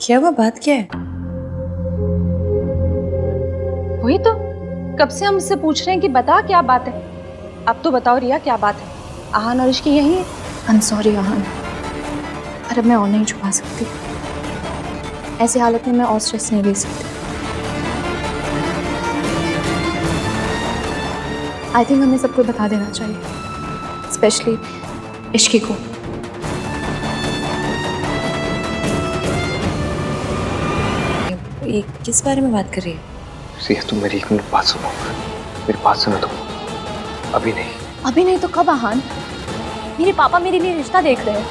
क्या हुआ, बात क्या है? वही तो कब से हम उससे पूछ रहे हैं कि बता क्या बात है। अब तो बताओ रिया, क्या बात है? आहान और इश्की यही है? आई एम सॉरी आहान, पर अब मैं और नहीं छुपा सकती। ऐसी हालत में मैं और स्ट्रेस नहीं ले सकती। आई थिंक हमें सबको बता देना चाहिए, स्पेशली इश्की को। ये किस बारे में बात कर रही है? रिया तुम मेरी एक मिनट बात सुनो, मेरी बात सुनो तुम। अभी नहीं। अभी नहीं तो कब आहान? मेरे पापा मेरे लिए रिश्ता देख रहे हैं।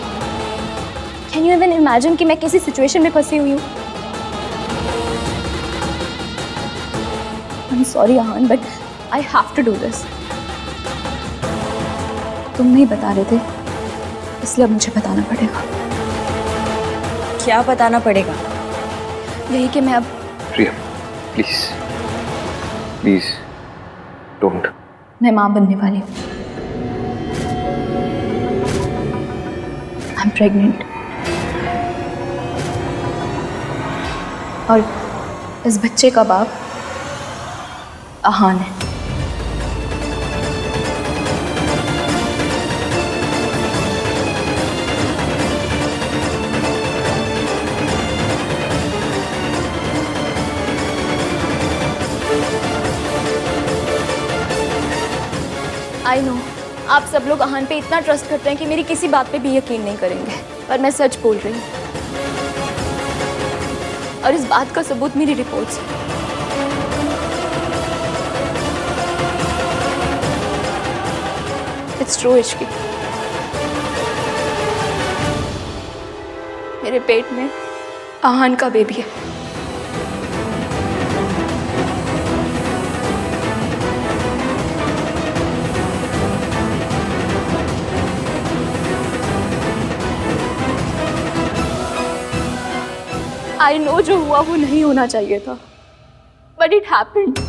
कैन यू इवन इमेजिन कि मैं किसी सिचुएशन में फंसी हुई हूँ? I am sorry Aahan, but I have to do this. तुम नहीं बता रहे थे, इसलिए अब मुझे बताना पड़ेगा। क्या बताना पड़ेगा? यही कि मैं अब रिया प्लीज प्लीज डोंट। मैं माँ बनने वाली हूँ। आई एम प्रेग्नेंट और इस बच्चे का बाप आहान है। आई नो आप सब लोग आहान पे इतना ट्रस्ट करते हैं कि मेरी किसी बात पे भी यकीन नहीं करेंगे, पर मैं सच बोल रही हूँ और इस बात का सबूत मेरी रिपोर्ट्स है। इट्स ट्रू इश्की, मेरे पेट में आहान का बेबी है। आई नो जो हुआ वो नहीं होना चाहिए था, बट इट हैपेंड।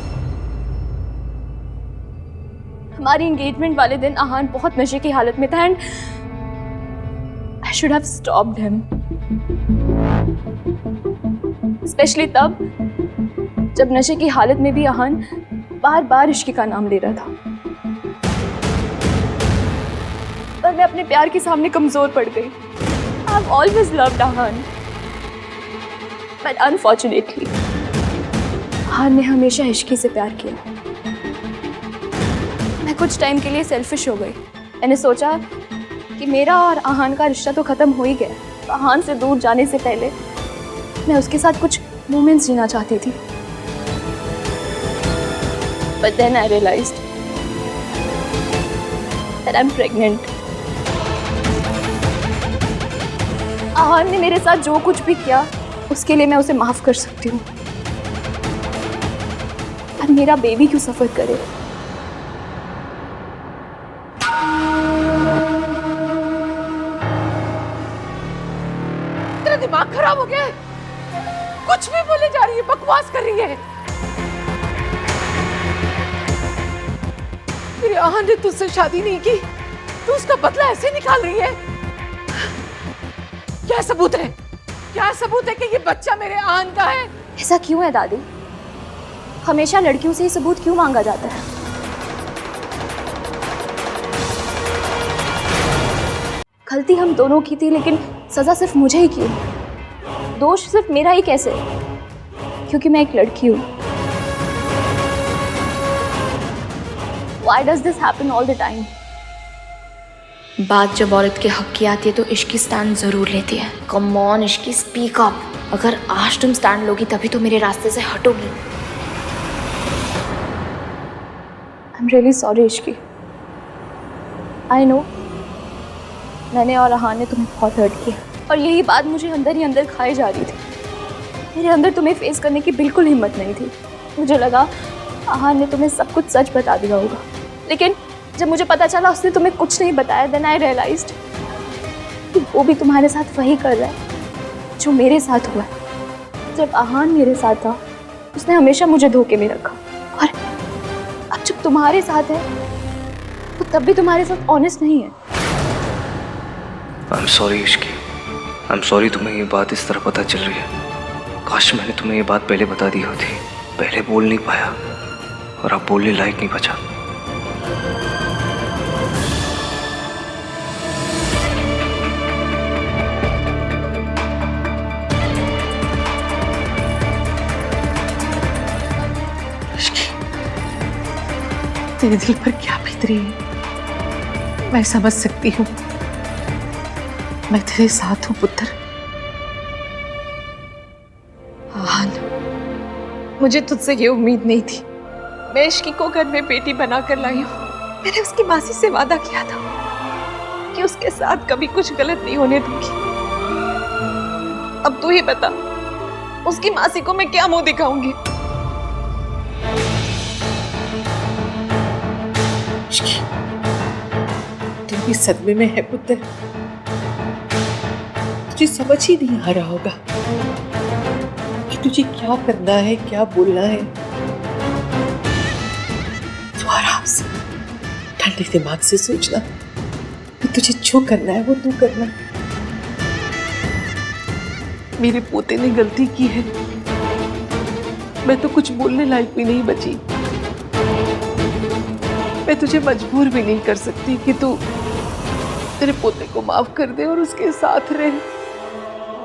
हमारी एंगेजमेंट वाले दिन आहान बहुत नशे की हालत में था and I should have stopped him, specially तब जब नशे की हालत में भी आहान बार बार इश्की का नाम ले रहा था। पर मैं अपने प्यार के सामने कमजोर पड़ गई। I have always loved Aahan, but unfortunately Aahan ने हमेशा इश्की से प्यार किया। मैं कुछ टाइम के लिए सेल्फिश हो गई। मैंने सोचा कि मेरा और आहान का रिश्ता तो खत्म हो ही गया, तो आहान से दूर जाने से पहले मैं उसके साथ कुछ मोमेंट्स जीना चाहती थी। But then I realised that I am pregnant. Aahan ने मेरे साथ जो कुछ भी किया उसके लिए मैं उसे माफ कर सकती हूँ, और मेरा बेबी क्यों सफर करे? तेरा दिमाग खराब हो गया है? कुछ भी बोले जा रही है, बकवास कर रही है। तेरे आहान ने तुझसे शादी नहीं की, तू उसका बदला ऐसे निकाल रही है? क्या सबूत है? क्या सबूत है कि ये बच्चा मेरे आहान का है? ऐसा क्यों है दादी? हमेशा लड़कियों से ही सबूत क्यों मांगा जाता है? गलती हम दोनों की थी, लेकिन सजा सिर्फ मुझे ही क्यों? दोष सिर्फ मेरा ही कैसे? क्योंकि मैं एक लड़की हूँ। Why does this happen all the time? बात जब औरत के हक की आती है तो इश्की स्टैंड जरूर लेती है। Come on Ishki, speak up. अगर आज तुम स्टैंड लोगी तभी तो मेरे रास्ते से हटोगी। I am really sorry Ishki. I know मैंने और आहान ने तुम्हें बहुत हर्ट किया, और यही बात मुझे अंदर ही अंदर खाई जा रही थी। मेरे अंदर तुम्हें फेस करने की बिल्कुल हिम्मत नहीं थी। मुझे लगा आहान ने तुम्हें सब कुछ सच बता दिया होगा, लेकिन जब मुझे पता चला उसने तुम्हें कुछ नहीं बताया, देन आई रियलाइज्ड कि वो भी तुम्हारे साथ वही कर रहा है जो मेरे साथ हुआ है। जब आहान मेरे साथ था उसने हमेशा मुझे धोखे में रखा, और अब जब तुम्हारे साथ है तो तब भी तुम्हारे साथ ऑनेस्ट नहीं है। आई am sorry Ishki, I am sorry तुम्हें ये बात इस तरह पता चल रही है। काश मैंने तुम्हें ये बात पहले बता दी होती। पहले बोल नहीं पाया और अब बोलने लायक नहीं बचा। तेरे दिल पर क्या बीत रही है मैं समझ सकती हूँ। मैं तेरे साथ हूँ पुत्र। आहान, मुझे तुझसे ये उम्मीद नहीं थी। मैं इश्की को घर में बेटी बनाकर लाई हूँ। मैंने उसकी मासी से वादा किया था कि उसके साथ कभी कुछ गलत नहीं होने दूंगी। अब तू ही बता, उसकी मासी को मैं क्या मुंह दिखाऊंगी? तू भी सदमे में है पुत्र। तुझे समझ ही नहीं आ रहा होगा कि तुझे क्या करना है, क्या बोलना है। तू आराम से ठंडे दिमाग से सोचना कि तुझे जो करना है वो तू करना। मेरे पोते ने गलती की है। मैं तो कुछ बोलने लायक भी नहीं बची। मैं तुझे मजबूर भी नहीं कर सकती कि तू तेरे पोते को माफ कर दे और उसके साथ रहे।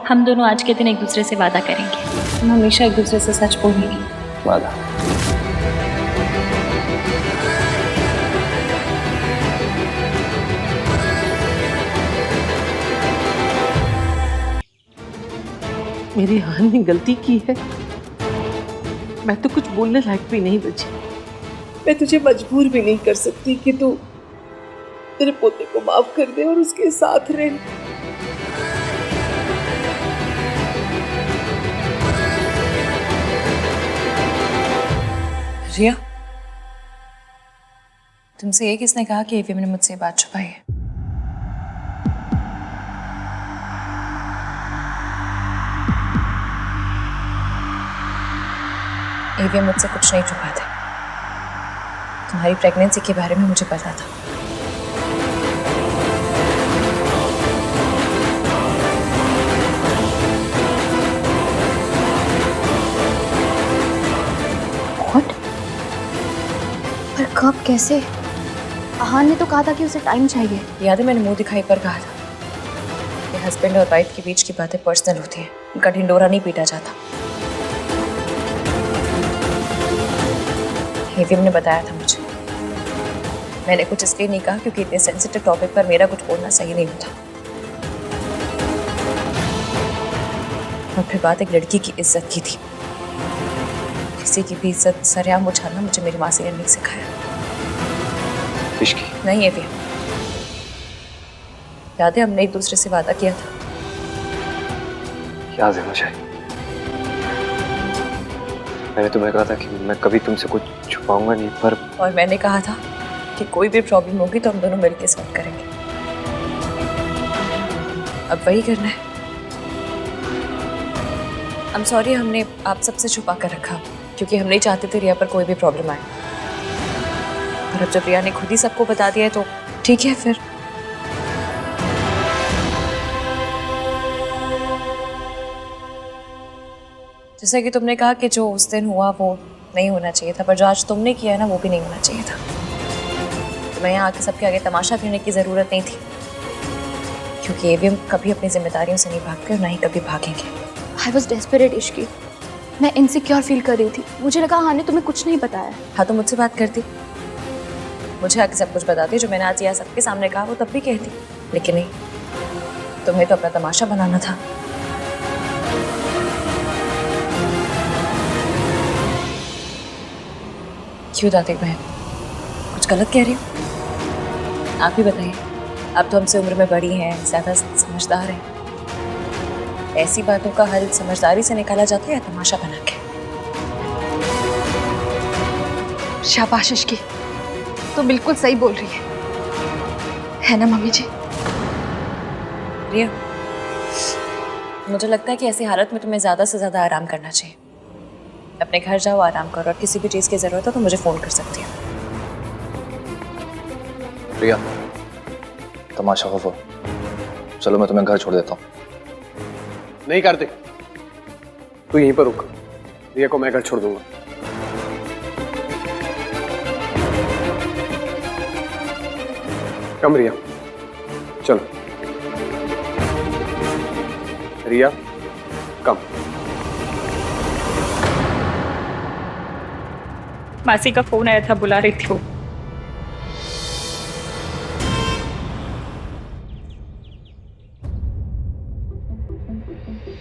हम दोनों आज के दिन एक दूसरे से वादा करेंगे। हम हमेशा एक दूसरे से सच बोलेंगे। वादा। मेरी आहान ने गलती की है। मैं तो कुछ बोलने लायक भी नहीं बची। मैं तुझे मजबूर भी नहीं कर सकती कि तू तेरे पोते को माफ कर दे और उसके साथ रहे। रिया, तुमसे ये किसने कहा कि एवीएम ने मुझसे बात छुपाई है? एवीएम मुझसे कुछ नहीं छुपाते। तुम्हारी प्रेगनेंसी के बारे में मुझे पता था। What? पर कब, कैसे? आहान ने तो कहा था कि उसे टाइम चाहिए। याद है मैंने मुंह दिखाई पर कहा था कि हस्बैंड और वाइफ के बीच की बातें पर्सनल होती हैं, उनका ढिंडोरा नहीं पीटा जाता। एवीएम ने बताया था मुझे। मैंने कुछ इसलिए नहीं कहा क्योंकि इतने सेंसिटिव टॉपिक पर मेरा कुछ बोलना सही नहीं होता। और फिर बात एक लड़की की इज्जत की थी। किसी की भी इज्जत सरेआम उछालना मुझे मेरी मासी ने नहीं सिखाया। इश्की नहीं एवीएम, याद है हमने एक दूसरे से वादा किया था। याद है मुझे। मैंने तुम्हें कहा था कि मैं कभी तुमसे कुछ छुपाऊंगा नहीं, पर और मैंने कहा था कि कोई भी प्रॉब्लम होगी तो हम दोनों मिलकर सॉल्व करेंगे। अब वही करना है। I'm sorry हमने आप सबसे छुपा कर रखा क्योंकि हम नहीं चाहते थे रिया पर कोई भी प्रॉब्लम आए। और अब जब रिया ने खुद ही सबको बता दिया है तो ठीक है फिर। जैसा कि तुमने कहा कि जो उस दिन हुआ वो नहीं होना चाहिए था, पर जो आज तुमने किया है ना वो भी नहीं होना चाहिए था। तो मैं यहाँ आके सबके आगे तमाशा करने की ज़रूरत नहीं थी क्योंकि एवीएम कभी अपनी जिम्मेदारियों से नहीं भागते और ना ही कभी भागेंगे। I was desperate Ishki. मैं इनसिक्योर फील कर रही थी। मुझे लगा आहान ने तुम्हें कुछ नहीं बताया। हाँ तो मुझसे बात करती, मुझे आके सब कुछ बताती। जो मैंने आज यहाँ सबके सामने कहा वो तब भी कहती, लेकिन नहीं, तुम्हें तो अपना तमाशा बनाना था। क्यों दादी बहन, कुछ गलत कह रही हो? आप ही बताइए। आप तो हमसे उम्र में बड़ी हैं, ज़्यादा समझदार हैं। ऐसी बातों का हल समझदारी से निकाला जाता है या तमाशा बना के? शाबाश इश्की, तो बिल्कुल सही बोल रही है ना मम्मी जी? रिया, मुझे लगता है कि ऐसी हालत में तुम्हें ज़्यादा से ज़्यादा आराम करना चाहिए। अपने घर जाओ, आराम करो, और किसी भी चीज़ की ज़रूरत हो तो मुझे फ़ोन कर सकती हो। रिया, तमाशा हो। चलो मैं तुम्हें घर छोड़ देता हूँ। नहीं करते। तू यहीं पर रुक, रिया को मैं घर छोड़ दूंगा। कम रिया, चलो। रिया कम। मासी का फोन आया था, बुला रही थी वो।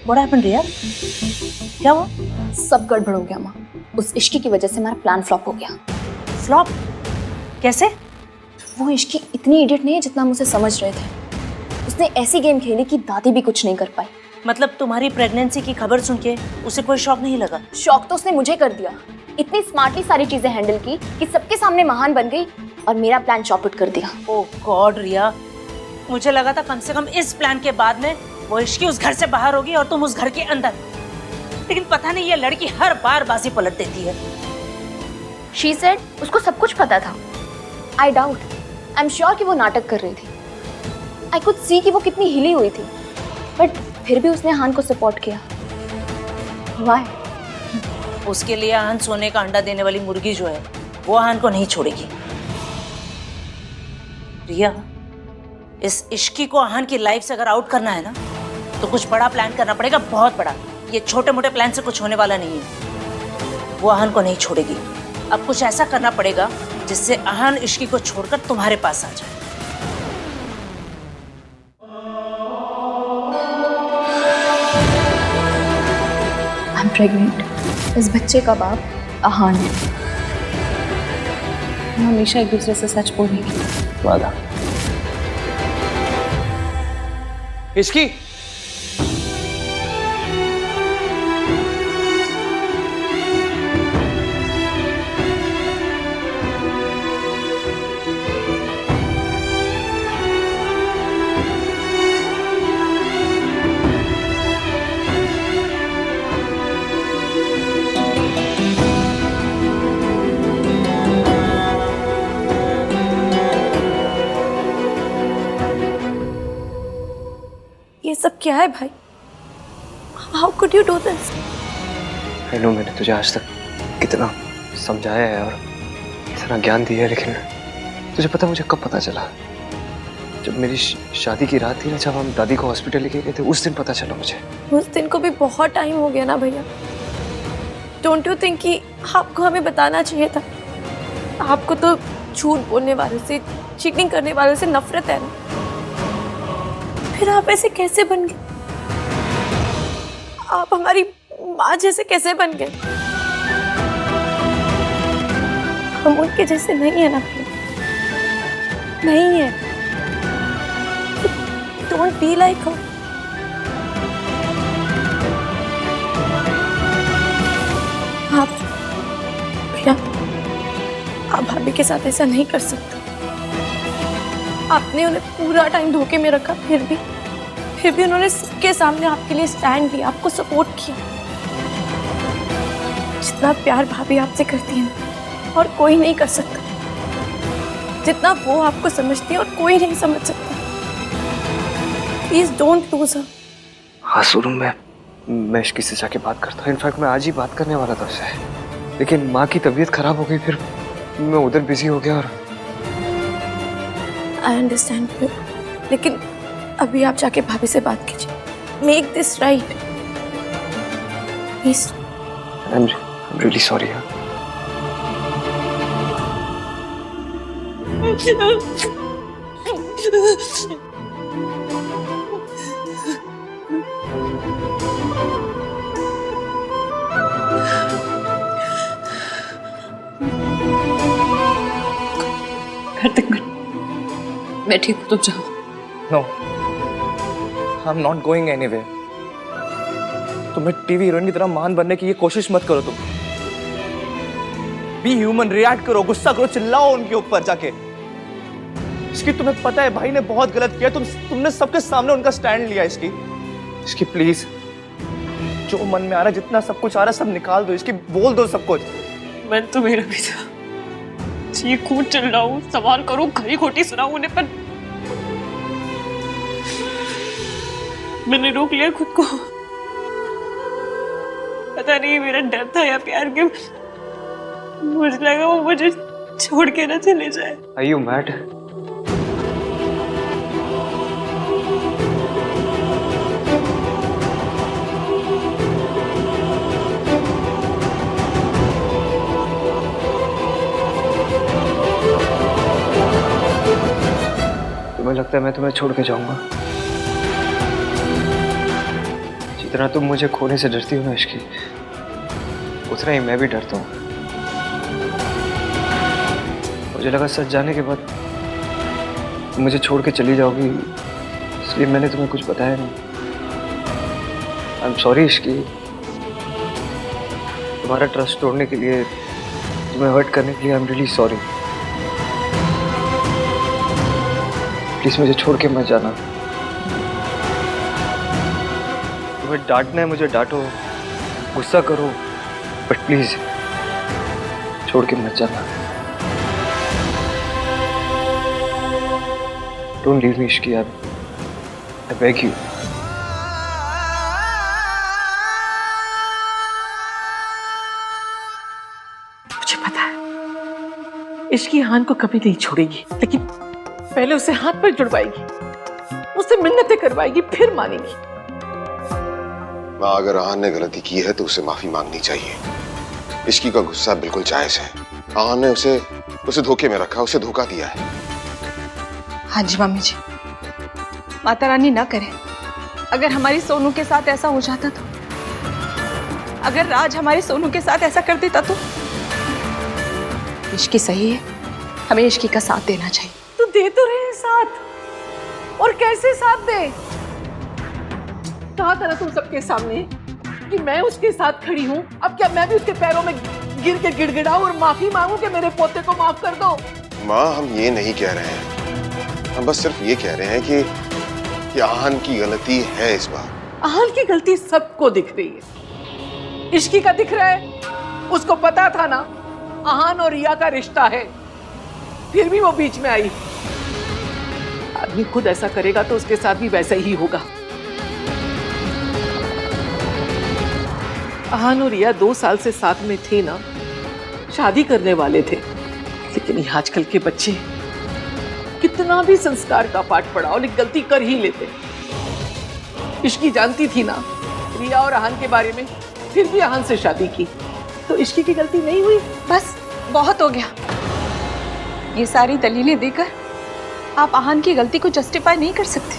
What happened, रिया? क्या हुआ? सब गड़बड़ हो गया माँ। उस इश्की की वजह से मेरा प्लान फ्लॉप हो गया। फ्लॉप? कैसे? वो इश्की इतनी इडियट नहीं है जितना हम उसे समझ रहे थे। उसने ऐसी गेम खेली कि दादी भी कुछ नहीं कर पाई। मतलब तुम्हारी प्रेगनेंसी की खबर सुन के उसे कोई शौक नहीं लगा? शौक तो उसने मुझे कर दिया। इतनी स्मार्टली सारी चीजें हैंडल की कि सबके सामने महान बन गई और मेरा प्लान चौपट कर दिया। ओह गॉड रिया, मुझे लगा था कम से कम इस प्लान के बाद में वो इश्की उस घर से बाहर होगी और तुम उस घर के अंदर। लेकिन पता नहीं ये लड़की हर बार बाजी पलट देती है। She said उसको सब कुछ पता था। I doubt, I'm sure कि वो नाटक कर रही थी। I could see कि वो कितनी हिली हुई थी, बट फिर भी उसने हान को सपोर्ट किया। Why? उसके लिए आहन सोने का अंडा देने वाली मुर्गी जो है वो आहन को नहीं छोड़ेगी। रिया, इस इश्की को आहन की लाइफ से अगर आउट करना है ना तो कुछ बड़ा प्लान करना पड़ेगा, बहुत बड़ा। ये छोटे मोटे प्लान से कुछ होने वाला नहीं है। वो आहन को नहीं छोड़ेगी। अब कुछ ऐसा करना पड़ेगा जिससे आहन इश्की को छोड़कर तुम्हारे पास आ जाए। I'm pregnant. इस बच्चे का बाप आहान है। हम हमेशा एक दूसरे से सच बोलेंगे। वादा। इश्की, ये सब क्या है भाई? How could you do this? I know मैंने तुझे आज तक कितना समझाया है और इतना ज्ञान दिया है, लेकिन तुझे पता मुझे कब पता चला? जब मेरी शादी की रात थी ना, जब हम दादी को हॉस्पिटल लेके गए थे, उस दिन पता चला मुझे। उस दिन को भी बहुत टाइम हो गया ना भैया। डोंट यू थिंक कि आपको हमें बताना चाहिए था? आपको तो झूठ बोलने वालों से, चीटिंग करने वालों से नफरत है ना। फिर आप ऐसे कैसे बन गए? आप हमारी माँ जैसे कैसे बन गए? हम उनके जैसे नहीं है ना भैया, नहीं है। डोंट बी लाइक हर। आप भैया, आप भाभी के साथ ऐसा नहीं कर सकते। आपने उन्हें पूरा टाइम धोखे में रखा, फिर भी उन्होंने सबके सामने आपके लिए स्टैंड लिया, आपको सपोर्ट किया। जितना प्यार भाभी आपसे करती है ना, और कोई नहीं कर सकता। जितना वो आपको समझती है और कोई नहीं समझ सकता। Please don't lose her. हाँ सुनो, मैं इश्की से जाके बात करता हूँ। इनफैक्ट मैं आज ही बात करने वाला था उससे, लेकिन माँ की तबीयत खराब हो गई, फिर मैं उधर बिजी हो गया। और आई अंडरस्टैंड, लेकिन अभी आप जाके भाभी से बात कीजिए। Make this right please. I'm really sorry. मैं ठीक हूँ, तुम जाओ। No, I'm not going anywhere. तुम्हें टीवी हीरोइन की तरह महान बनने की ये कोशिश मत करो। तुम बी ह्यूमन, रिएक्ट करो, गुस्सा करो, चिल्लाओ उनके ऊपर जाके। इसकी तुम्हें पता है भाई ने बहुत गलत किया, तुमने सबके सामने उनका स्टैंड लिया। इसकी प्लीज, जो मन में आ रहा है, जितना सब कुछ आ रहा है, सब निकाल दो। इसकी बोल दो सब कुछ। मैं तो मेरा भी था, चीखूं चिल्लाऊं, सवाल करूं, खरी खोटी सुनाऊं उन्हें, पर मैंने रोक लिया खुद को। पता नहीं मेरा डर था या प्यार के, मुझे लगा वो मुझे छोड़ के ना चले जाए। Are you mad? तुम्हें लगता है मैं तुम्हें छोड़ के जाऊंगा? जितना तुम मुझे खोने से डरती हो ना इश्की, उतना ही मैं भी डरता हूँ। मुझे लगा सच जाने के बाद तुम मुझे छोड़ के चली जाओगी, इसलिए मैंने तुम्हें कुछ बताया नहीं। आई एम सॉरी इश्की, तुम्हारा ट्रस्ट तोड़ने के लिए, तुम्हें हर्ट करने के लिए आई एम रियली सॉरी। प्लीज मुझे छोड़ के मत जाना। तुम्हें डांटना है मुझे डांटो, गुस्सा करो, बट प्लीज छोड़ के मत जाना। Don't leave me Ishki, I beg you. मुझे पता है इश्की आहान को कभी नहीं छोड़ेगी, लेकिन पहले उसे हाथ पर जुड़वाएगी, उससे मिन्नतें करवाएगी, फिर मानेगी। माँ, अगर आहान ने गलती की है तो उसे माफी मांगनी चाहिए। इश्की का गुस्सा बिल्कुल जायज है। आहान ने उसे धोखे में रखा, उसे धोखा दिया है। हाँ जी मम्मी जी, माता रानी ना करे। अगर हमारी सोनू के साथ ऐसा हो जाता तो, अगर राज हमारे सोनू के साथ ऐसा कर देता तो। इश्की सही है, हमें इश्की का साथ देना चाहिए। तो दे तो रहे साथ, और कैसे साथ दे? कहा था ना तुम सबके सामने कि मैं उसके साथ खड़ी हूँ। अब क्या मैं भी उसके पैरों में गिर के गिड़गिड़ाऊं और माफी मांगू कि मेरे पोते को माफ कर दो? माँ, हम ये नहीं कह रहे हैं, हम बस सिर्फ ये कह रहे हैं कि आहान की गलती है इस बार। आहान की गलती सबको दिख रही है, इश्की का दिख रहा है। उसको पता था ना आहान और रिया का रिश्ता है, फिर भी वो बीच में आई। आदमी खुद ऐसा करेगा तो उसके साथ भी वैसा ही होगा। आहान और रिया 2 साल से साथ में थे ना, शादी करने वाले थे, लेकिन ये आजकल के बच्चे कितना भी संस्कार का पाठ पढ़ाओ लेकिन गलती कर ही लेते। इश्की जानती थी ना रिया और आहान के बारे में, फिर भी आहान से शादी की, तो इश्की की गलती नहीं हुई? बस बहुत हो गया। ये सारी दलीलें देकर आप आहान की गलती को जस्टिफाई नहीं कर सकते।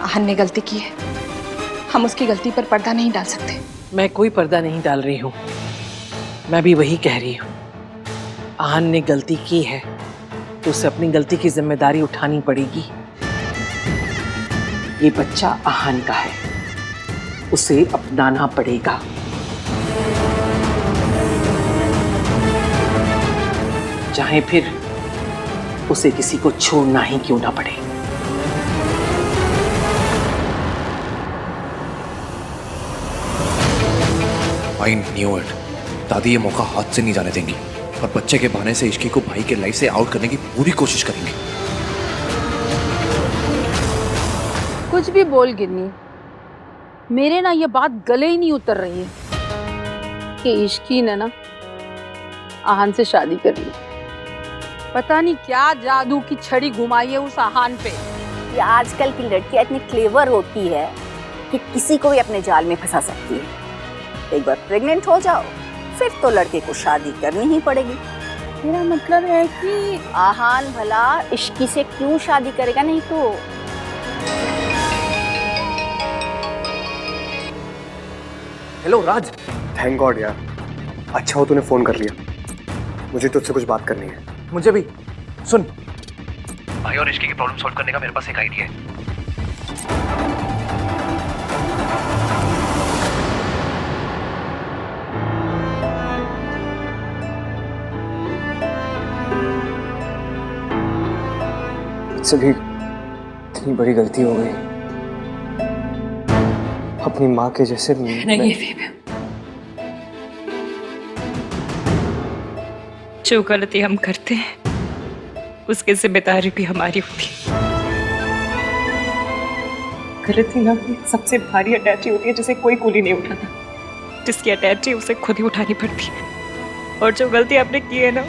आहान ने गलती की है, हम उसकी गलती पर पर्दा नहीं डाल सकते। मैं कोई पर्दा नहीं डाल रही हूँ, मैं भी वही कह रही हूँ। आहान ने गलती की है तो उसे अपनी गलती की जिम्मेदारी उठानी पड़ेगी। ये बच्चा आहान का है, उसे अपनाना पड़ेगा। चाहे फिर उसे किसी को छोड़ना ही क्यों ना पड़े। I knew it. दादी ये मौका हाथ से नहीं जाने देंगी और बच्चे के बहाने से इश्की को भाई के लाइफ से आउट करने की पूरी कोशिश करेंगे। कुछ भी बोल गिन्नी, मेरे ना ये बात गले ही नहीं उतर रही है कि इश्की ने ना आहान से शादी कर ली। पता नहीं क्या जादू की छड़ी घुमाई है उस आहान पे। ये आजकल की लड़कियां इतनी क्लेवर होती है कि किसी को भी अपने जाल में फंसा सकती है। एक बार प्रेग्नेंट हो जाओ फिर तो लड़के को शादी करनी ही पड़ेगी। मेरा मतलब है कि आहान भला इश्की से क्यों शादी करेगा? नहीं तो हेलो राज। थैंक गॉड यार, अच्छा हो तूने फोन कर लिया। मुझे तुझसे कुछ बात करनी है। मुझे भी। सुन, भाई और इश्की की प्रॉब्लम सॉल्व करने का मेरे पास एक आइडिया है। मुझसे भी इतनी बड़ी गलती हो गई, अपनी माँ के जैसे। नहीं बेबी, जो गलती हम करते हैं उसकी जिम्मेदारी भी हमारी होती है। गलती ना सबसे भारी अटैची होती है जिसे कोई कूली नहीं उठाता। जिसकी अटैची उसे खुद ही उठानी पड़ती है। और जो गलती आपने की है ना,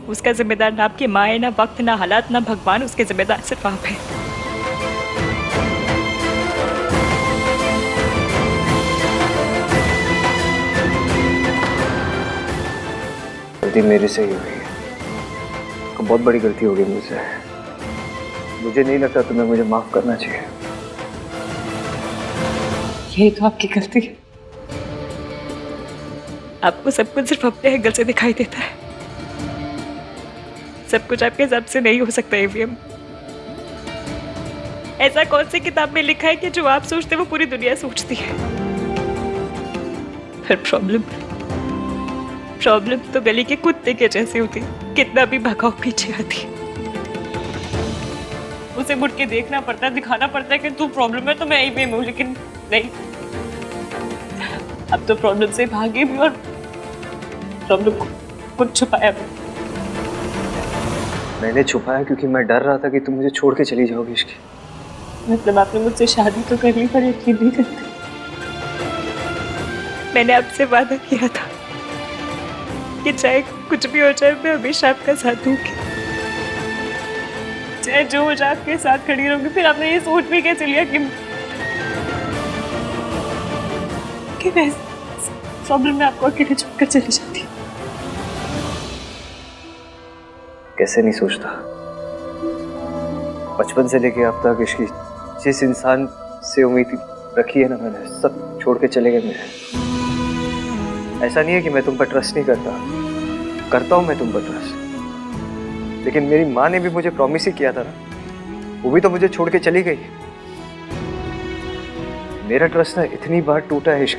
उसका जिम्मेदार ना आपकी माँ है, ना वक्त, ना हालात, ना भगवान। उसके जिम्मेदार सिर्फ आप है। गलती मेरे से ही हुई है। बहुत बड़ी गलती हो गई मुझसे। मुझे नहीं लगता तुम्हें मुझे माफ करना चाहिए। यही तो आपकी गलती है। आपको सब कुछ सिर्फ अपने एंगल से दिखाई देता है। सब कुछ आपके हिसाब से नहीं हो सकता एवीएम। ऐसा कौन सी किताब में लिखा है कि जो आप सोचते वो पूरी दुनिया सोचती है? पर प्रॉब्लम तो गली के कुत्ते के जैसे होती, कितना भी भगाओ पीछे आती। उसे मुड़ के देखना पड़ता है, दिखाना पड़ता है कि तू प्रॉब्लम है तो मैं एवीएम हूँ, लेकिन नहीं। अब तो प्रॉब्लम से भागे भी और प्रॉब्लम को कुछ छुपाया भी। मैंने छुपाया क्योंकि मैं डर रहा था कि तुम मुझे छोड़ के चली जाओगी। इसकी मतलब आपने मुझसे शादी तो कर ली पर यकीन नहीं करते। मैंने आपसे वादा किया था कि चाहे कुछ भी हो जाए मैं हमेशा आपका साथ दूंगी, चाहे जो हो जाए आपके साथ खड़ी रहूंगी। फिर आपने ये सोच भी कैसे लिया कि मैं प्रॉब्लम में आपको अकेले छोड़कर चली जाती? कैसे नहीं सोचता। बचपन से लेके अब तक इसकी जिस इंसान से उम्मीद रखी है ना मैंने, सब छोड़ के चले गए मेरे। ऐसा नहीं है कि मैं तुम पर ट्रस्ट नहीं करता हूं मैं तुम पर ट्रस्ट, लेकिन मेरी माँ ने भी मुझे प्रॉमिस ही किया था ना, वो भी तो मुझे छोड़ के चली गई। मेरा ट्रस्ट ना इतनी बार टूटा है इश्क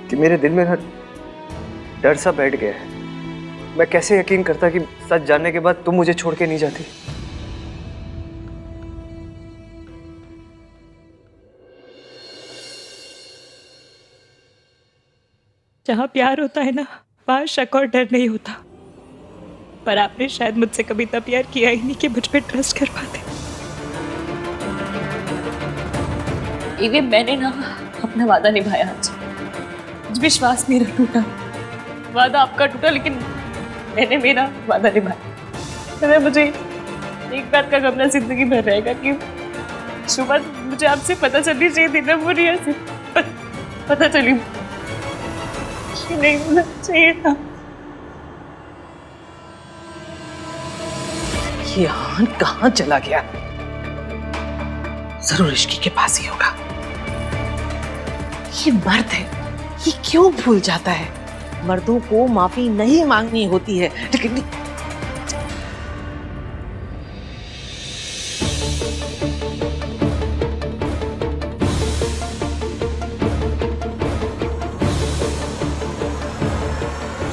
कि मेरे दिल में ना डर सा बैठ गया है। मैं कैसे यकीन करता कि सच जानने के बाद तुम मुझे छोड़ के नहीं जाती। जहाँ प्यार होता है ना, वहाँ शक और डर नहीं होता। पर आपने शायद मुझसे कभी इतना प्यार किया ही नहीं कि मुझ पे ट्रस्ट कर पाते। ये मैंने ना अपना वादा निभाया आज। विश्वास मेरा टूटा, वादा आपका टूटा, लेकिन मैंने मेरा वादा निभाया। मुझे एक बात का गम जिंदगी भर रहेगा कि सुबह मुझे आपसे पता चलनी चाहिए थी ना, वो रिया से पता चली नहीं होना चाहिए था। ये आन कहाँ चला गया? जरूर इश्की के पास ही होगा। ये मर्द है, ये क्यों भूल जाता है? मर्दों को माफी नहीं मांगनी होती है, लेकिन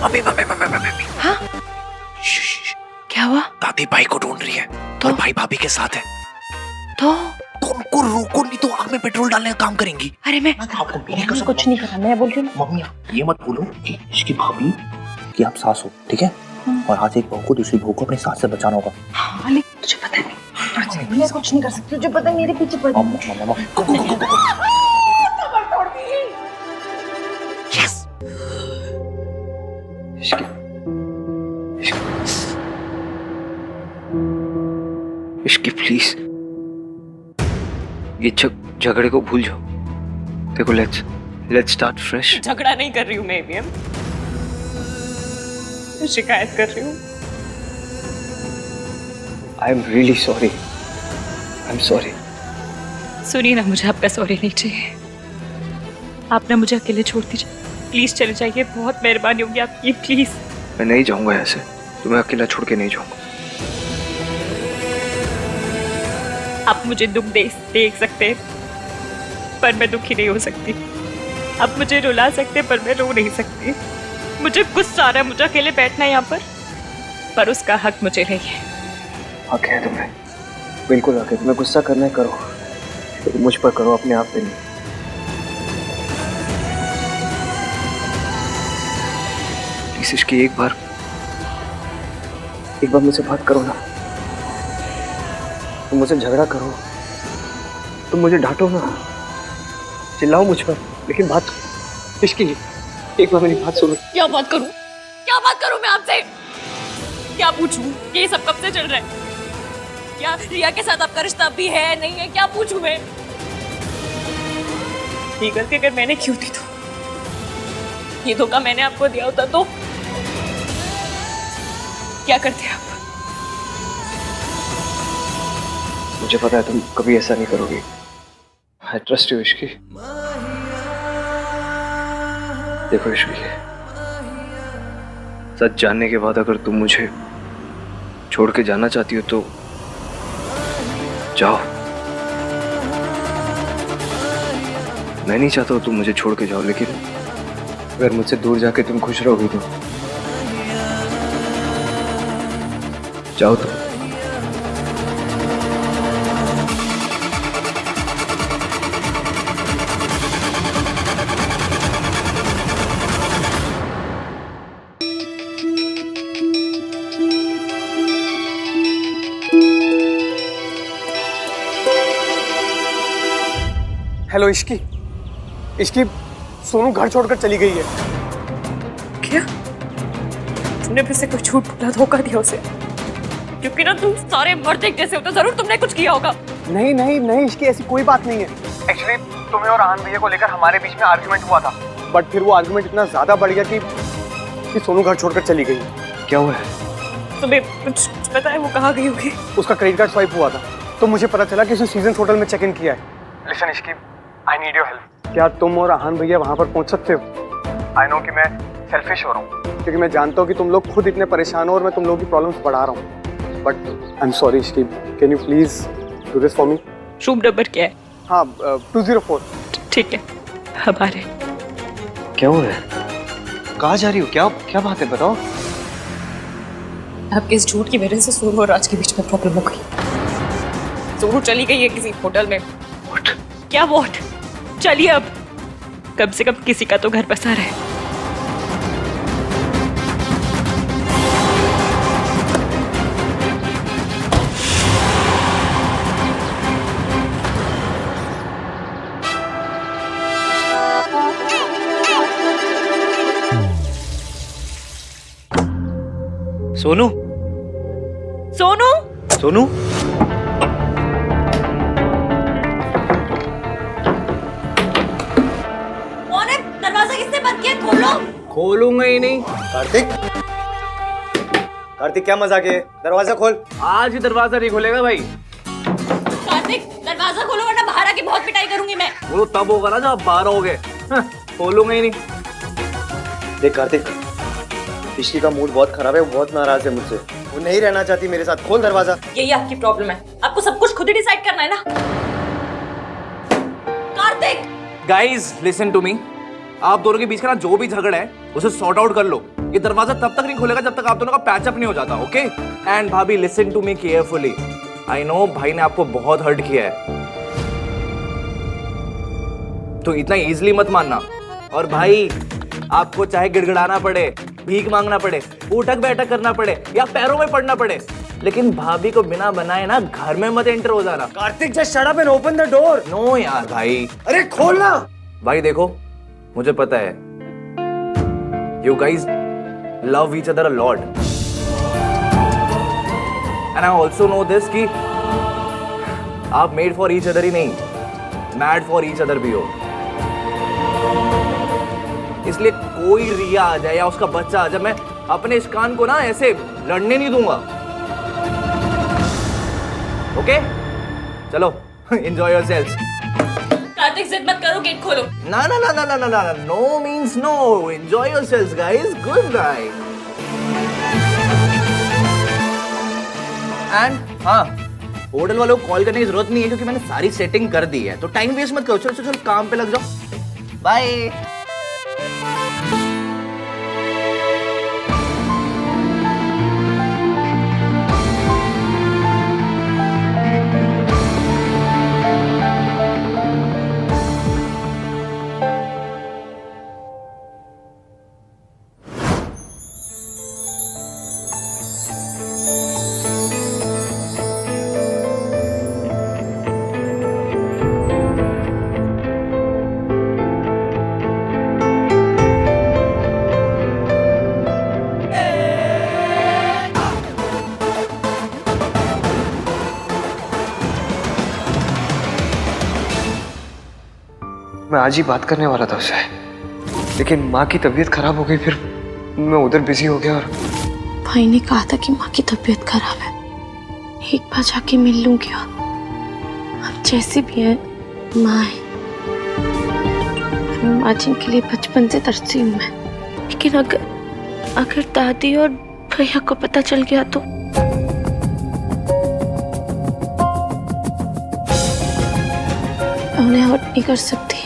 अबे हाँ? क्या हुआ? दादी भाई को ढूंढ रही है तो? और भाई भाभी के साथ है तो उनको रोको, नहीं तो आग में पेट्रोल डालने का काम करेंगी। अरे मैं आपको कुछ नहीं करा, मैं बोल रही हूँ। मम्मी ये मत बोलो कि इसकी भाभी कि आप सास हो, ठीक है? और आज एक बहू को दूसरी बहू को अपनी सास से बचाना होगा। हाँ, लेकिन तुझे पता है मैं कुछ नहीं कर सकती। तुझे पता है मेरे पीछे पड़ गई। इश्की प्लीज ये झगड़े को भूल जाओ। देखो लेट्स स्टार्ट फ्रेश। झगड़ा नहीं कर रही हूँ मैं एवीएम, शिकायत कर रही हूँ। I am really sorry, I am sorry. सुनिए ना, मुझे आपका सॉरी नहीं चाहिए। आप ना मुझे अकेले छोड़ दीजिए, प्लीज चले जाइए। बहुत मेहरबानी होगी आपकी, प्लीज। मैं नहीं जाऊंगा ऐसे, तुम्हें अकेला छोड़ के नहीं जाऊंगा। आप मुझे दुख देख सकते हैं पर मैं दुखी नहीं हो सकती। आप मुझे रुला सकते पर मैं रो नहीं सकती। मुझे गुस्सा आ रहा है, मुझे अकेले बैठना है यहाँ पर उसका हक मुझे नहीं है। हक है तुम्हें, बिल्कुल हक है। तुम्हें गुस्सा करना है करो, तो मुझ पर करो, अपने आप पे नहीं। प्लीज इसकी एक बार मुझसे बात करो ना। तुम मुझसे झगड़ा करो, तुम मुझे डांटो ना, चिल्लाओ मुझ पर, लेकिन बात इश्की, एक बार मेरी बात सुनो। क्या बात करूं? क्या बात करूं मैं आपसे? क्या पूछूं? ये सब कब से चल रहा है? क्या रिया के साथ आपका रिश्ता भी है नहीं है? क्या पूछूं मैं? ये गलती अगर मैंने की होती तो, ये धोखा मैंने आपको दिया होता तो क्या करते आप? मुझे पता है तुम कभी ऐसा नहीं करोगी। I trust you Ishki. देखो इश्की, सच जानने के बाद अगर तुम मुझे छोड़ के जाना चाहती हो तो जाओ। मैं नहीं चाहता तुम मुझे छोड़ के जाओ, लेकिन अगर मुझसे दूर जाके तुम खुश रहोगी तो जाओ तुम। हेलो इश्की, इश्की सोनू घर छोड़कर चली गई है। क्या? तुमने फिर से कोई झूठ बोला, धोखा दिया उसे? क्योंकि ना तुम सारे मर्द एक जैसे हो तो जरूर तुमने कुछ किया होगा। नहीं नहीं नहीं इश्की, ऐसी कोई बात नहीं है। एक्चुअली तुम्हें और आनंद भैया को लेकर हमारे बीच में आर्गुमेंट हुआ था, बट फिर वो आर्गुमेंट इतना ज्यादा बढ़ गया कि सोनू घर छोड़कर चली गई। क्या हुआ है? तुम्हें कुछ पता है वो कहाँ गई होगी? उसका क्रेडिट कार्ड स्वाइप हुआ था तो मुझे पता चला कि उसने सीजन्स होटल में चेक इन किया है। Listen Ishki, I need your help. क्या तुम और आहान भैया वहाँ पर पहुँच सकते हो? आई नो कि मैं सेल्फिश हो रहा हूँ, क्योंकि मैं जानता हूँ कि तुम लोग खुद इतने परेशान हो और मैं तुम लोगों की प्रॉब्लम्स बढ़ा रहा हूँ, but I am sorry Ishki. Can you please do this for me? Room number क्या है? हाँ 204। ठीक है, हमारे। क्या हुआ है? कहाँ जा रही हो? क्या क्या बात है, बताओ। आपके इस झूठ की वजह से सोनू और राज के बीच में प्रॉब्लम हो गई। सोनू चली गई है किसी होटल में। What? क्या वोट? चलिए अब, कम से कम किसी का तो घर बसा रहे। सोनू, सोनू, सोनू, दरवाजा किसने बंद किया? खोलो। खोलूंगा ही नहीं। कार्तिक, कार्तिक क्या मजाक है? दरवाजा खोल। आज ही दरवाजा नहीं खोलेगा भाई। कार्तिक दरवाजा खोलो वरना बाहर आके बहुत पिटाई करूंगी मैं। वो तब होगा ना जब आप बाहर होगे। खोलूंगा ही नहीं। देख कार्तिक, इश्की का मूड बहुत खराब है, वो बहुत नाराज है मुझसे, वो नहीं रहना चाहती मेरे साथ। खोल दरवाजा। यही आपकी प्रॉब्लम है, आपको सब कुछ खुद ही डिसाइड करना है ना। Kartik, guys listen to me, आप दोनों के बीच का ना जो भी झगड़ा है उसे सॉर्ट आउट कर लो। ये दरवाजा तब तक नहीं खुलेगा जब तक आप दोनों का पैचअप नहीं हो जाता, okay? And bhabhi listen to me carefully, I know भाई ने आपको बहुत हर्ट किया है, तो इतना इजीली मत मानना। और भाई आपको चाहे गिड़गिड़ाना पड़े, भीख मांगना पड़े, उठक बैठक करना पड़े या पैरों में पड़ना पड़े, लेकिन भाभी को बिना बनाए ना घर में मत एंटर हो जाना। Kartik just shut up and open the door. No यार भाई। अरे खोलना। भाई देखो, मुझे पता है you guys love each other a lot and I also know this कि आप made for each other ही नहीं, mad for each other भी हो। इसलिए कोई रिया आ जाए या उसका बच्चा आ जाए, मैं अपने इस कान को ना ऐसे लड़ने नहीं दूंगा, ओके? चलो enjoy yourselves। कार्तिक जिद मत करो, गेट खोलो। ना ना ना ना ना ना ना, no means no, enjoy yourselves guys, good night। And हाँ, होटल वालों को कॉल करने की जरूरत नहीं है क्योंकि मैंने सारी सेटिंग कर दी है, तो टाइम वेस्ट मत करो, चलो चलो चलो काम पे लग जाओ, बाय। आज ही बात करने वाला था उससे, लेकिन माँ की तबीयत खराब हो गई, फिर मैं उधर बिजी हो गया। और भाई ने कहा था कि माँ की तबीयत खराब है, एक बार जाके मिल लूंगी। अब जैसे भी है माँ है, माँ जिनके लिए बचपन से तरसी हूँ मैं। लेकिन अगर दादी और भैया को पता चल गया तो उन्हें हर्ट नहीं कर सकती,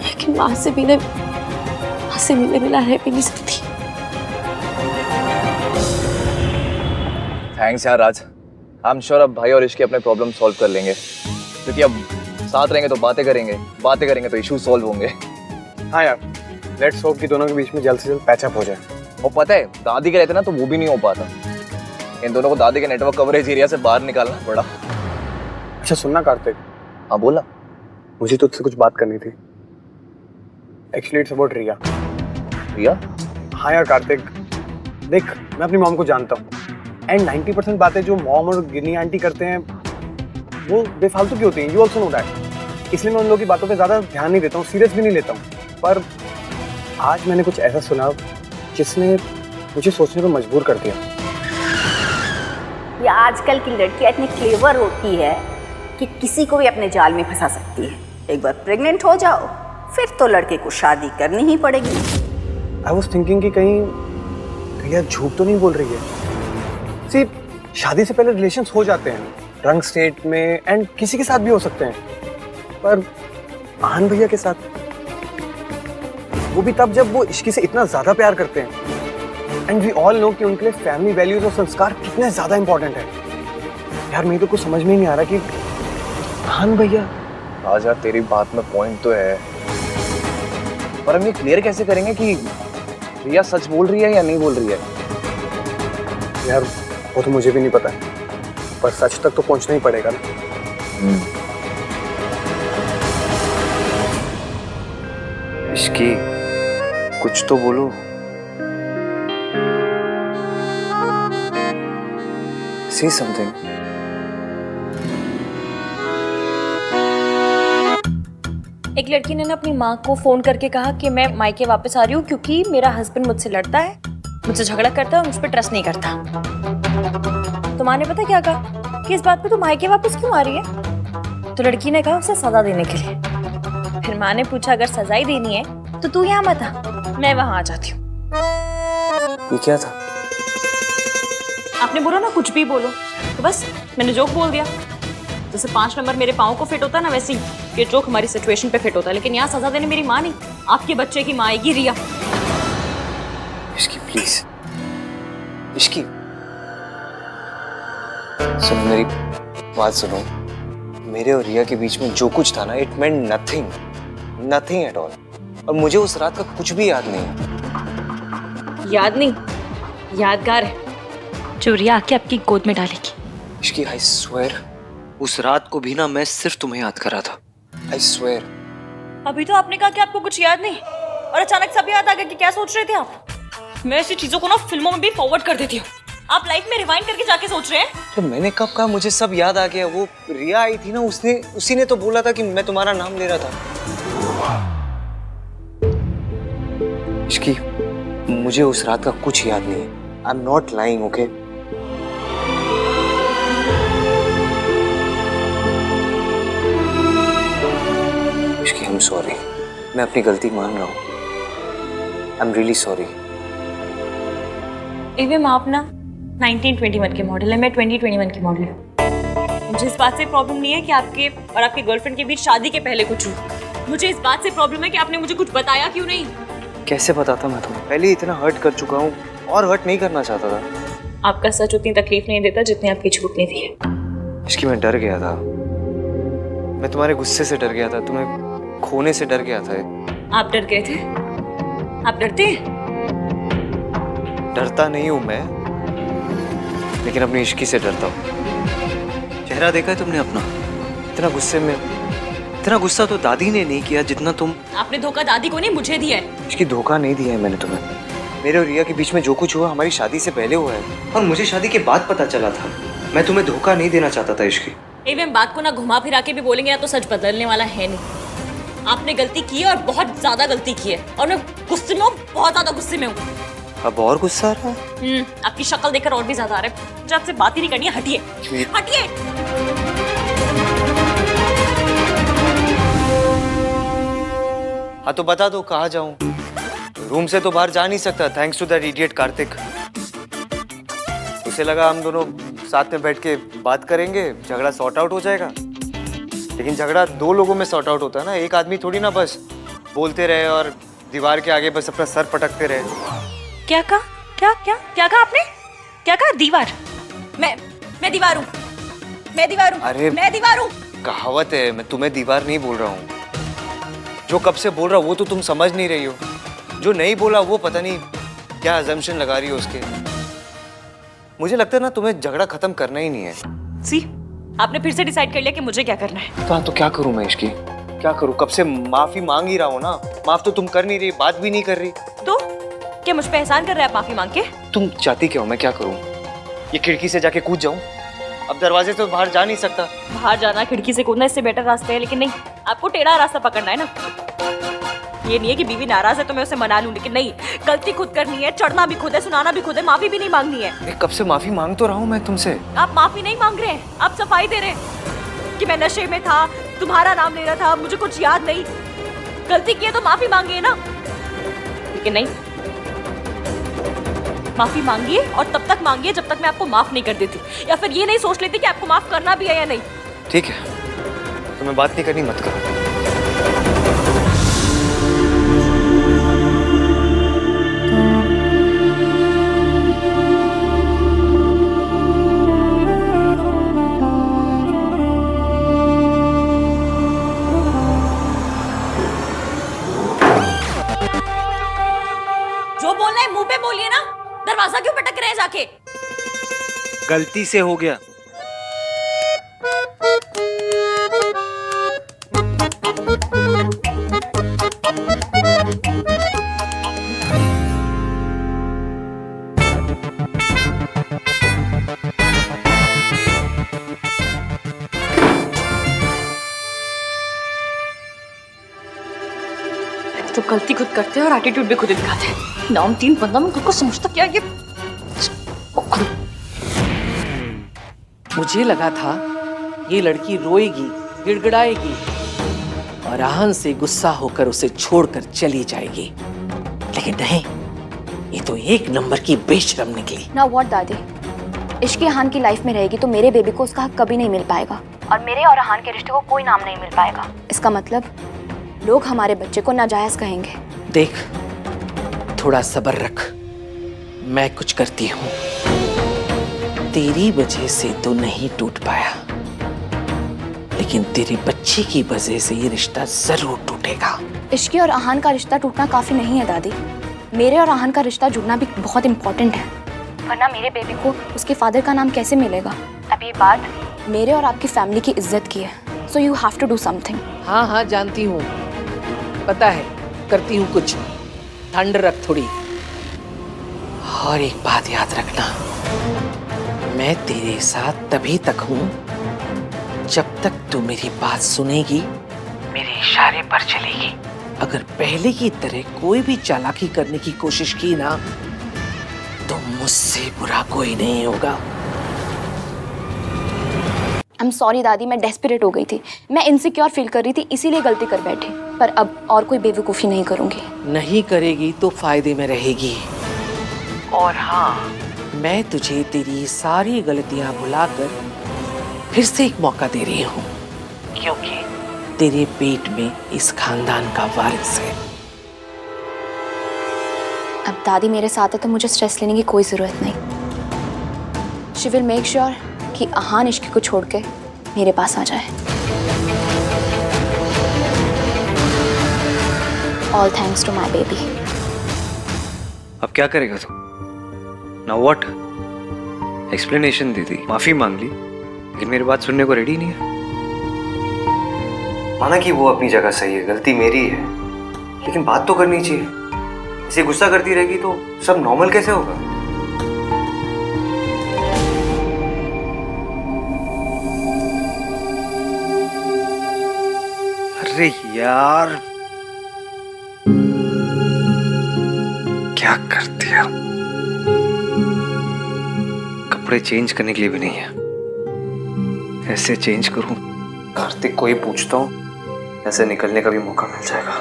लेकिन माँ से मिले बिना रह भी नहीं सकती। थैंक्स यार राज। आई एम श्योर अब भाई और इश्की अपने प्रॉब्लम सॉल्व कर लेंगे, क्योंकि अब साथ रहेंगे तो बातें करेंगे तो इशू सॉल्व होंगे। हाँ यार, लेट्स होप कि दोनों के बीच में जल्द से जल्द पैचअप हो जाए। और पता है दादी के रहते ना तो वो भी नहीं हो पाता, इन दोनों को दादी के नेटवर्क कवरेज एरिया से बाहर निकालना पड़ा। अच्छा सुनना कार्तिक। हाँ बोला। मुझे तुझसे कुछ बात करनी थी। एक्चुअली इट्स अबाउट रिया। रिया? हाँ यार कार्तिक, देख मैं अपनी मॉम को जानता हूँ, एंड 90% बातें जो मॉम और गिनी आंटी करते हैं वो बेफालतू की होती हैं। You also know that. इसलिए मैं उन लोगों की बातों पे ज़्यादा ध्यान नहीं देता हूँ, सीरियस भी नहीं लेता हूँ। पर आज मैंने कुछ ऐसा सुना जिसने मुझे सोचने पर मजबूर कर दिया। ये आजकल की लड़कियां इतनी क्लेवर होती है कि किसी को भी अपने जाल में फंसा सकती है। एक बार प्रेग्नेंट हो जाओ फिर तो लड़के को शादी करनी ही पड़ेगी। आई वॉज थिंकिंग कि कहीं रिया झूठ तो नहीं बोल रही है। सी, शादी से पहले रिलेशंस हो जाते हैं रंग स्टेट में, एंड किसी के साथ भी हो सकते हैं, पर आहान भैया के साथ, वो भी तब जब वो इश्की से इतना ज्यादा प्यार करते हैं। एंड वी ऑल नो कि उनके लिए फैमिली वैल्यूज और संस्कार कितने ज्यादा इंपॉर्टेंट है। यार मुझे तो कुछ समझ में ही नहीं आ रहा कि आहान भैया। आज यार तेरी बात में पॉइंट तो है, पर हम ये क्लियर कैसे करेंगे कि रिया सच बोल रही है या नहीं बोल रही है? यार वो तो मुझे भी नहीं पता, पर सच तक तो पहुंचना ही पड़ेगा ना। इश्की कुछ तो बोलो। Say something. एक लड़की ने ना अपनी माँ को फोन करके कहा कि मैं मायके वापस आ रही हूँ क्योंकि मेरा हस्बैंड मुझसे लड़ता है, मुझसे झगड़ा करता है और मुझ पर ट्रस्ट नहीं करता। तो माँ ने पता क्या कहा कि इस बात पे तू मायके वापस क्यों आ रही है? तो लड़की ने कहा उसे सजा देने के लिए। फिर माँ ने पूछा अगर सजा ही देनी है तो तू यहाँ मत आ, मैं वहां आ जाती हूँ। ये क्या था? आपने बोला ना कुछ भी बोलो, तो बस मैंने जोक बोल दिया। जैसे 5 नंबर मेरे पाँव को फिट होता है ना, वैसे ही ये जोक हमारी सिचुएशन पे फिट होता है। लेकिन यहाँ सजा देने मेरी माँ नहीं, आपके बच्चे की माँ आएगी, रिया। इश्की प्लीज, इश्की सुनो मेरी बात सुनो। मेरे और रिया के बीच में जो कुछ था ना, it meant nothing at all. और मुझे उस रात का कुछ भी याद नहीं है। याद नहीं, यादगार है जो रिया आके आपकी गोद में डालेगी। इश्की आई स्वेयर, उस रात को भी ना मैं सिर्फ तुम्हें याद कर रहा था। I swear. अभी तो आपने कहा कि आपको कुछ याद नहीं, और अचानक सब याद आ गया कि क्या सोच रहे थे आप? मैं ऐसी चीजों को ना फिल्मों में भी फॉरवर्ड कर देती हूँ, आप लाइफ में रिवाइंड करके जाके सोच रहे हैं। तो मैंने कब कहा मुझे सब याद आ गया? वो रिया आई थी ना, उसी ने तो बोला था कि मैं तुम्हारा नाम ले रहा था। इश्की मुझे उस रात का कुछ याद नहीं है। I am not lying, okay? Ishki I am sorry, मैं अपनी गलती मान रहा हूँ। I am really sorry. Even आप ना 1921 के मॉडल है, मैं 2021 की मॉडल हूँ। मुझे इस बात से प्रॉब्लम नहीं है कि आपके और आपके गर्लफ्रेंड के बीच शादी के पहले कुछ हुआ। मुझे इस बात से प्रॉब्लम है कि आपने मुझे कुछ बताया क्यों नहीं। कैसे बताता मैं तुम्हें? पहले इतना हर्ट कर चुका हूँ और हर्ट नहीं करना चाहता था। आपका सच उतनी तकलीफ नहीं देता जितनी आपकी झूठ नहीं थी। इसकी मैं डर गया था, मैं तुम्हारे गुस्से से डर गया था, तुम्हें खोने से डर गया था। आप डर गए थे? आप डरते हैं? डरता नहीं हूँ मैं, लेकिन अपनी इश्की से डरता हूँ। चेहरा देखा है तुमने अपना? इतना गुस्सा तो दादी ने नहीं किया जितना तुम। आपने धोखा दादी को नहीं, मुझे दिया है। इसकी धोखा नहीं दिया है मैंने तुम्हें। मेरे और रिया के बीच में जो कुछ हुआ हमारी शादी से पहले हुआ है, और मुझे शादी के बाद पता चला था। मैं तुम्हें धोखा नहीं देना चाहता था इश्की। एवं बात को ना घुमा फिरा के भी बोलेंगे ना तो सच बदलने वाला है नहीं। आपने गलती की है और बहुत ज्यादा गलती की है, और मैं गुस्से में हूँ, बहुत ज्यादा गुस्से में हूँ। अब और गुस्सा आ रहा है? आपकी शक्ल देखकर और भी ज्यादा आ रहा है। मुझे आपसे बात ही नहीं करनी है, हटिए हटिए। हाँ तो बता दो कहाँ जाऊं? रूम से तो बाहर जा नहीं सकता, thanks to that idiot Kartik. उसे लगा हम दोनों साथ में बैठ के बात करेंगे, झगड़ा सॉर्ट आउट हो जाएगा। लेकिन झगड़ा दो लोगों में सॉर्ट आउट होता है ना, एक आदमी थोड़ी ना बस बोलते रहे और दीवार के आगे बस अपना सर पटकते रहे। क्या कहा? क्या कहा आपने? क्या कहा? दीवार? मैं दीवार हूँ, मैं दीवार हूँ। अरे मैं दीवार हूँ। कहावत है, मैं तुम्हें दीवार नहीं बोल रहा हूँ। जो कब से बोल रहा हूँ वो तो तुम समझ नहीं रही हो, जो नहीं बोला वो पता नहीं क्या अजम्पशन लगा रही हो उसके। मुझे लगता है ना तुम्हें झगड़ा खत्म करना ही नहीं है। सी, आपने फिर से डिसाइड कर लिया कि मुझे क्या करना है। तो क्या करूं मैं इसकी? क्या करूं? कब से माफी मांग ही रहा हूं ना, माफ तो तुम कर नहीं रही, बात भी नहीं कर रही। तो क्या मुझ पे एहसान कर रहे हैं आप माफी मांग के? तुम चाहती क्या हो मैं क्या करूं? ये खिड़की से जाके कूद जाऊं? अब दरवाजे से तो बाहर जा नहीं सकता। बाहर जाना, खिड़की से कूदना इससे बेटर रास्ता है, लेकिन नहीं, आपको टेढ़ा रास्ता पकड़ना है ना। ये नहीं है कि बीवी नाराज है तो मैं उसे मना लूं, लेकिन नहीं, गलती खुद करनी है, चढ़ना भी खुद है, सुनाना भी खुद है, माफी भी नहीं मांगनी है। कब से माफी मांग तो रहा हूं मैं तुमसे। आप माफी नहीं मांग रहे हैं, आप सफाई दे रहे हैं कि मैं नशे में था, तुम्हारा नाम ले रहा था, मुझे कुछ याद नहीं। गलती की है तो माफी मांगिए ना, लेकिन नहीं, माफी मांगिए और तब तक मांगिए जब तक मैं आपको माफ नहीं कर देती, या फिर ये नहीं सोच लेती कि आपको माफ करना भी है या नहीं। ठीक है, तुम्हें बात नहीं करनी मत करो। जो बोलना है मुंह पे बोलिए ना, दरवाजा क्यों पटक रहे हैं जाके? गलती से हो गया। तो गलती खुद करते हैं और एटीट्यूड भी खुद ही दिखाते हैं। नाम तीन बंदा में खुद को समझता क्या ये? मुझे लगा था ये लड़की रोएगी, गिड़गिड़ाएगी और आहन से गुस्सा होकर उसे छोड़कर चली जाएगी, लेकिन नहीं, ये तो एक नंबर की बेशरम निकली। ना व्हाट दादी, इश्की अहान की लाइफ में रहेगी तो मेरे बेबी को उसका हक कभी नहीं मिल पाएगा, और मेरे और अहान के रिश्ते को कोई नाम नहीं मिल पाएगा। इसका मतलब लोग हमारे बच्चे को नाजायज कहेंगे। देख, थोड़ा सब्र रख, मैं कुछ करती हूँ। तेरी वजह से तो नहीं टूट पाया, लेकिन तेरे बच्चे की वजह से ये रिश्ता जरूर टूटेगा। इश्की और अहान का रिश्ता टूटना काफी नहीं है दादी, मेरे और अहान का रिश्ता जुड़ना भी बहुत इम्पोर्टेंट है, वरना मेरे बेबी को उसके फादर का नाम कैसे मिलेगा? अब ये बात मेरे और आपकी फैमिली की इज्जत की है, so you have to do something. हाँ हाँ जानती हूँ, पता है, करती हूँ कुछ। ठंड रख थोड़ी। और एक बात याद रखना, मैं तेरे साथ तभी तक हूँ जब तक तू मेरी बात सुनेगी, मेरे इशारे पर चलेगी। अगर पहले की तरह कोई भी चालाकी करने की कोशिश की ना, तो मुझसे बुरा कोई नहीं होगा। आई एम सॉरी दादी, मैं डेस्परेट हो गई थी, मैं इनसिक्योर फील कर रही थी, इसीलिए गलती कर बैठी, पर अब और कोई बेवकूफ़ी नहीं करूंगी। नहीं करेगी तो फायदे में रहेगी। और हाँ, मैं तुझे तेरी सारी गलतियां भुलाकर फिर से एक मौका दे रही हूँ, क्योंकि तेरे पेट में इस खानदान का वारिस है। अब दादी मेरे साथ है तो मुझे स्ट्रेस लेने की कोई ज़रूरत नहीं। शी विल मेक श्योर कि अहान इश्की को छोड़ के मेरे पास आ जाए। All thanks to my baby. अब क्या करेगा तू? Now what? एक्सप्लेनेशन दे दी, माफी मांग ली, लेकिन मेरी बात सुनने को रेडी नहीं है। माना कि वो अपनी जगह सही है, गलती मेरी है, लेकिन बात तो करनी चाहिए। इसे गुस्सा करती रहेगी तो सब नॉर्मल कैसे होगा? अरे यार क्या कर दिया। कपड़े चेंज करने के लिए भी नहीं है। ऐसे चेंज करूं कार्तिक को ही पूछता हूं, ऐसे निकलने का भी मौका मिल जाएगा।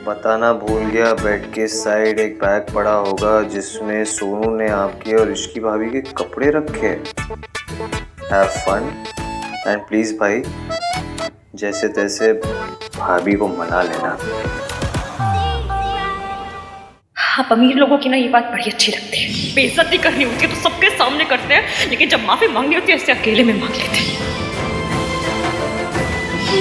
बताना भूल गया, बेड के साइड एक बैग पड़ा होगा जिसमें सोनू ने आपके और इश्की भाभी के कपड़े रखे। हैव फन एंड प्लीज भाई जैसे तैसे भाभी को मना लेना। आप अमीर लोगों की ना ये बात बड़ी अच्छी लगती है। बेइज्जती करनी होती है तो सबके सामने करते हैं, लेकिन जब माफी मांगनी होती है ऐसे अकेले में मांग लेते हैं।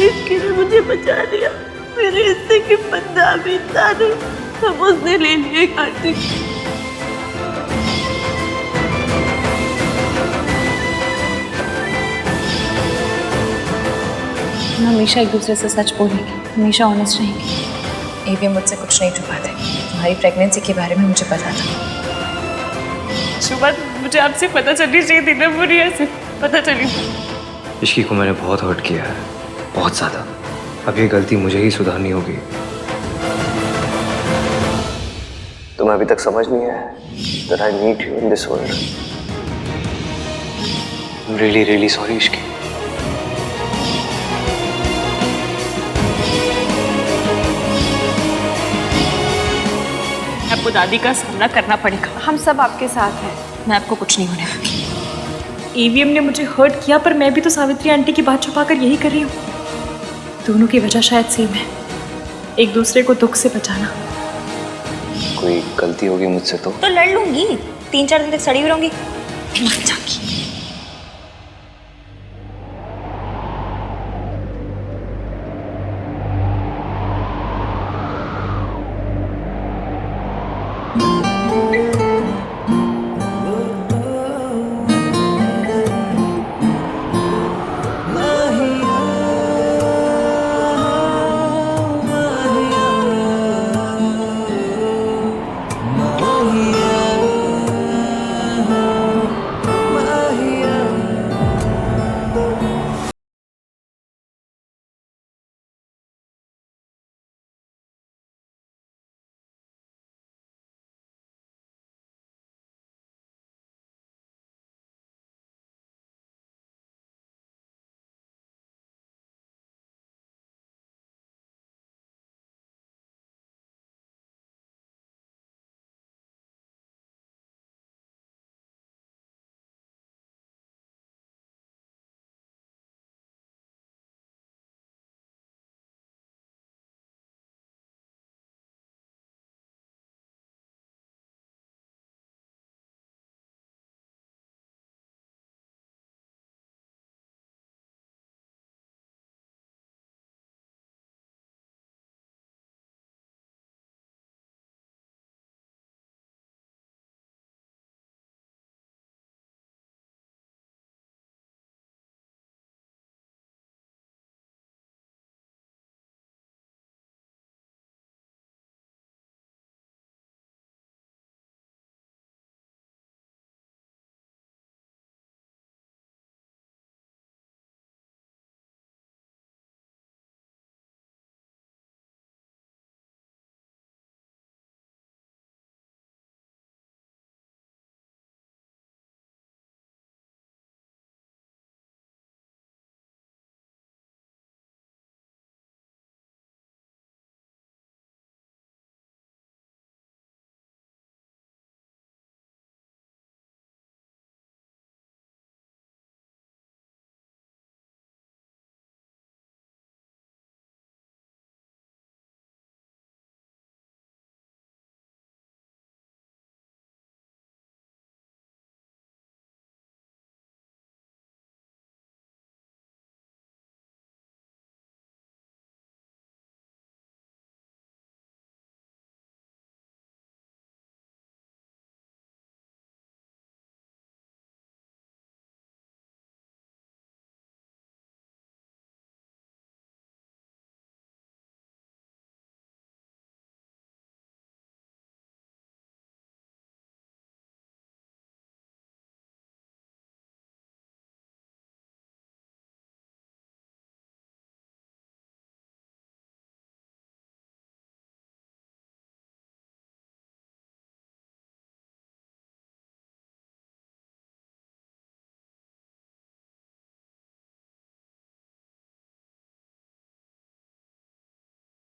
इसके ने मुझे बचा लिया, मेरे हिस्से की बदनामी भी सारे सब उसने ले लिए कार्तिक। हम हमेशा एक दूसरे से सच बोलेंगे, हमेशा ऑनेस्ट रहेंगे। एवीएम मुझसे कुछ नहीं छुपाते। तुम्हारी प्रेगनेंसी के बारे में मुझे पता था। जो बात मुझे आपसे पता चलनी चाहिए थी ना, बुरी ऐसे पता चली। इश्की को मैंने बहुत हर्ट किया है, बहुत ज्यादा। अब ये गलती मुझे ही सुधारनी होगी। तुम्हें अभी तक समझ नहीं आया that I need you in this world. I'm really, really sorry Ishki. आपको दादी का सामना करना पड़ेगा। हम सब आपके साथ हैं। मैं आपको कुछ नहीं होने दूंगी। ईवीएम ने मुझे हर्ट किया, पर मैं भी तो सावित्री आंटी की बात छुपा कर यही कर रही हूँ। दोनों की वजह शायद सेम है, एक दूसरे को दुख से बचाना। कोई गलती होगी मुझसे तो लड़ लूंगी, 3-4 दिन तक सड़ी हुई रहूंगी। मर जाऊंगी।